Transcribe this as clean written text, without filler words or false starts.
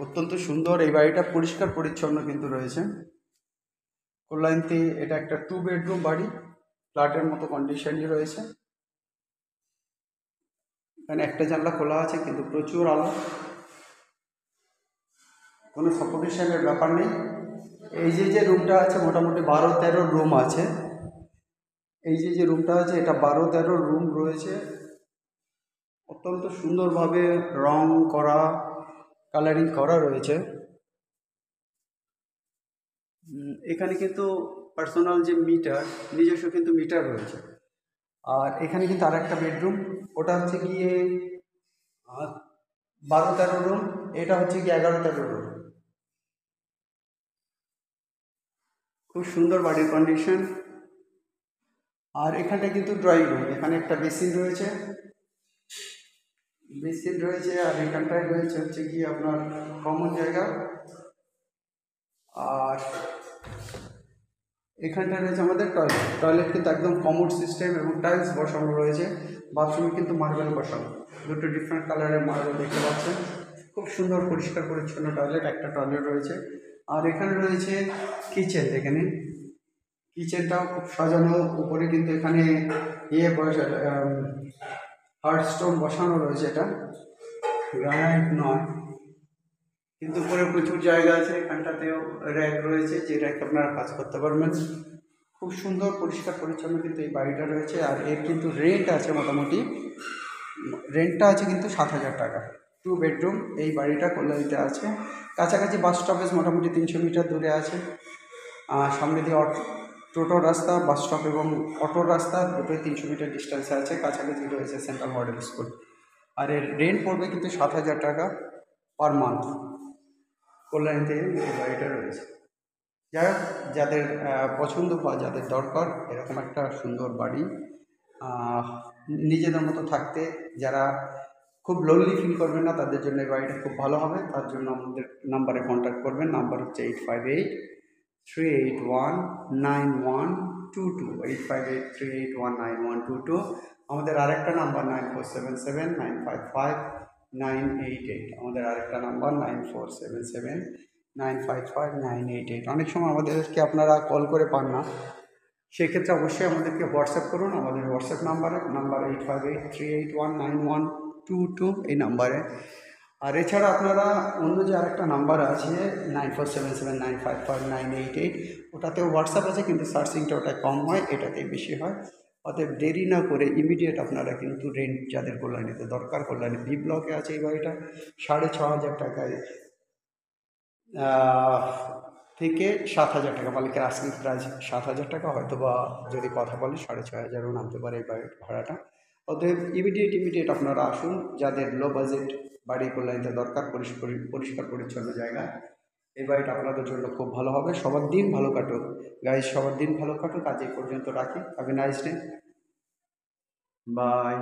অত্যন্ত সুন্দর। এই বাড়িটা পরিষ্কার পরিচ্ছন্ন কিন্তু রয়েছে। কল্যাণীতে এটা একটা 2 বেডরুম বাড়ি, ফ্ল্যাটের মতো কন্ডিশনই রয়েছে। এখানে একটা জানলা খোলা আছে কিন্তু প্রচুর আলো, কোনো সাফোকেশনের ব্যাপার নেই। এই যে রুমটা আছে মোটামুটি 12-13 রুম আছে। এই যে রুমটা আছে এটা 12-13 রুম রয়েছে। অত্যন্ত সুন্দরভাবে রং করা, কালারিং করা রয়েছে। এখানে কিন্তু পার্সোনাল যে মিটার, নিজস্ব কিন্তু মিটার রয়েছে। আর এখানে কিন্তু আর একটা বেডরুম, ওটা হচ্ছে গিয়ে 12-13 রুম, এটা হচ্ছে গিয়ে 11-13 রুম। খুব সুন্দর বাড়ির কন্ডিশন। আর এখানটা কিন্তু ড্রয়িং রুম, এখানে একটা বেসিন রয়েছে, আর এখানটায় রয়েছে হচ্ছে কি আপনার কমন জায়গা। আর এখানটায় রয়েছে আমাদের টয়লেট কিন্তু একদম কমোড সিস্টেম এবং টাইলস বসানো রয়েছে। বাথরুমে কিন্তু মার্বেল বসানো, দুটো ডিফারেন্ট কালারের মার্বেল দেখতে পাচ্ছেন। খুব সুন্দর পরিষ্কার পরিচ্ছন্ন টয়লেট, একটা টয়লেট রয়েছে। আর এখানে রয়েছে কিচেন, দেখে নিন কিচেনটাও খুব সাজানো। উপরে কিন্তু এখানে হার্ডস্টোন বসানো রয়েছে, এটা গ্রানাইট নয় কিন্তু উপরে প্রচুর জায়গা আছে। এখানটাতেও র্যাক রয়েছে, যে র্যাক আপনারা কাজ করতে পারবেন। খুব সুন্দর পরিষ্কার পরিচ্ছন্ন কিন্তু এই বাড়িটা রয়েছে। আর এর কিন্তু রেন্ট আছে, মোটামুটি রেন্টটা আছে কিন্তু 7,000 টাকা। 2 বেডরুম এই বাড়িটা কল্যাণীতে আছে। কাছাকাছি বাস স্টপেজ মোটামুটি 300 মিটার দূরে আছে। সামনে দিয়ে টোটো রাস্তা, বাস স্টপ এবং অটোর রাস্তা দুটোই 300 মিটার ডিস্টেন্সে আছে। কাছাকাছি রয়েছে সেন্ট্রাল মডেল স্কুল। আর এর রেন্ট পড়বে কিন্তু 7,000 টাকা পার মান্থ। কল্যাণীতে এই বাড়িটা রয়েছে। যাই হোক, যাদের পছন্দ বা যাদের দরকার এরকম একটা সুন্দর বাড়ি, নিজেদের মতো থাকতে, যারা খুব লোনলি ফিল করবেন না তাদের জন্য এই বাড়িটা খুব ভালো হবে। তার জন্য আমাদের নাম্বারে কন্ট্যাক্ট করবেন। নাম্বার হচ্ছে 858-381-9122, 858-381-9122। আমাদের আরেকটা নাম্বার 9477-955-988, আমাদের আরেকটা নাম্বার 9477-955-988। অনেক সময় আমাদেরকে আপনারা কল করে পান না, সেক্ষেত্রে অবশ্যই আমাদেরকে হোয়াটসঅ্যাপ করুন। আমাদের হোয়াটসঅ্যাপ নাম্বার 858-381-9122 এই নাম্বারে। আর এছাড়া আপনারা অন্য যে আরেকটা নাম্বার আছে 9477-955-988, ওটাতেও হোয়াটসঅ্যাপ আছে কিন্তু সার্চিংটা ওটায় কম হয়, এটাতেই বেশি হয়। অতএব দেরি না করে ইমিডিয়েট আপনারা কিন্তু রেন্ট যাদের কল্যাণীতে দরকার, কল্যাণী বি ব্লকে আছে এই বাড়িটা। 6,500 টাকায় থেকে 7,000 টাকা, মালিকের আস্কিং প্রাইস 7,000 টাকা, হয়তো বা যদি কথা বলে 6,500-ও নামতে পারে এই বাড়ির ভাড়াটা। অতএব ইমিডিয়েট আপনারা আসুন, যাদের লো বাজেট বাড়ি কল্যাণীতে দরকার, পরিষ্কার পরিচ্ছন্ন জায়গা, এই বাড়িটা আপনাদের জন্য খুব ভালো হবে। সবার দিন ভালো কাটুক গাইজ, সবার দিন ভালো কাটুক। আজ এই পর্যন্ত রাখি। Have a nice day, by.